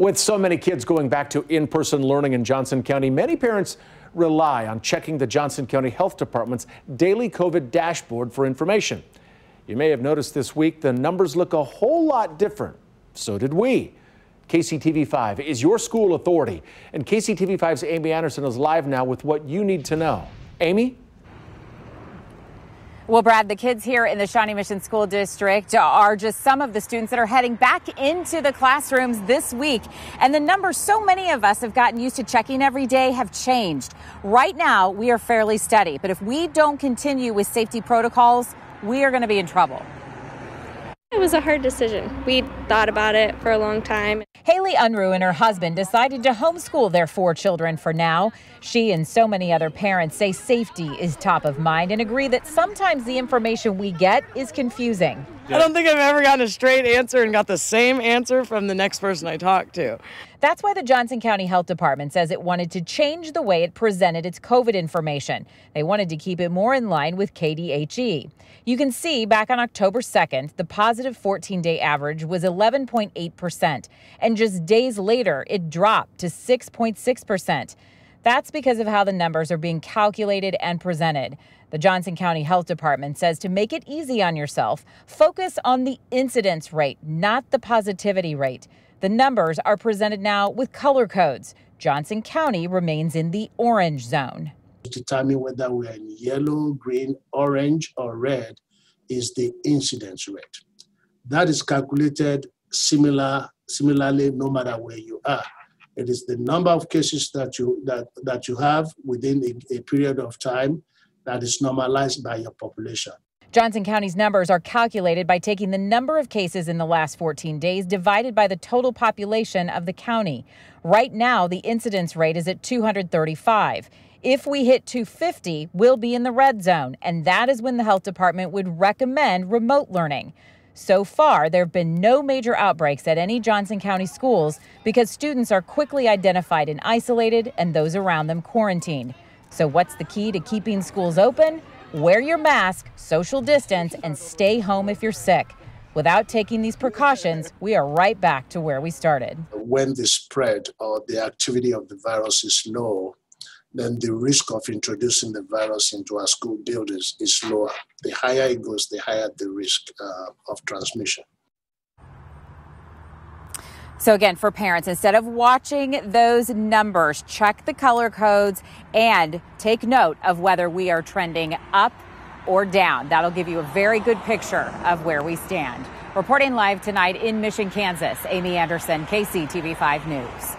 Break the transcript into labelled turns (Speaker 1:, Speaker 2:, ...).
Speaker 1: With so many kids going back to in-person learning in Johnson County, many parents rely on checking the Johnson County Health Department's daily COVID dashboard for information. You may have noticed this week the numbers look a whole lot different. So did we. KCTV5 is your school authority, and KCTV5's Amy Anderson is live now with what you need to know. Amy?
Speaker 2: Well, Brad, the kids here in the Shawnee Mission School District are just some of the students that are heading back into the classrooms this week. And the numbers so many of us have gotten used to checking every day have changed. Right now, we are fairly steady. But if we don't continue with safety protocols, we are going to be in trouble.
Speaker 3: It was a hard decision. We thought about it for a long time.
Speaker 2: Haley Unruh and her husband decided to homeschool their 4 children for now. She and so many other parents say safety is top of mind and agree that sometimes the information we get is confusing.
Speaker 4: I don't think I've ever gotten a straight answer and got the same answer from the next person I talk to.
Speaker 2: That's why the Johnson County Health Department says it wanted to change the way it presented its COVID information. They wanted to keep it more in line with KDHE. You can see back on October 2nd, the positive 14-day average was 11.8%, and just days later, it dropped to 6.6%. That's because of how the numbers are being calculated and presented. The Johnson County Health Department says to make it easy on yourself, focus on the incidence rate, not the positivity rate. The numbers are presented now with color codes. Johnson County remains in the orange zone.
Speaker 5: To determine whether we are in yellow, green, orange, or red is the incidence rate. That is calculated similarly no matter where you are. It is the number of cases that you have within a period of time that is normalized by your population.
Speaker 2: Johnson County's numbers are calculated by taking the number of cases in the last 14 days divided by the total population of the county. Right now, the incidence rate is at 235. If we hit 250, we'll be in the red zone, and that is when the health department would recommend remote learning. So far, there have been no major outbreaks at any Johnson County schools because students are quickly identified and isolated and those around them quarantined. So what's the key to keeping schools open? Wear your mask, social distance, and stay home if you're sick. Without taking these precautions, we are right back to where we started.
Speaker 5: When the spread or the activity of the virus is low, then the risk of introducing the virus into our school buildings is lower. The higher it goes, the higher the risk of transmission.
Speaker 2: So again, for parents, instead of watching those numbers, check the color codes and take note of whether we are trending up or down. That'll give you a very good picture of where we stand. Reporting live tonight in Mission, Kansas, Amy Anderson, KCTV5 News.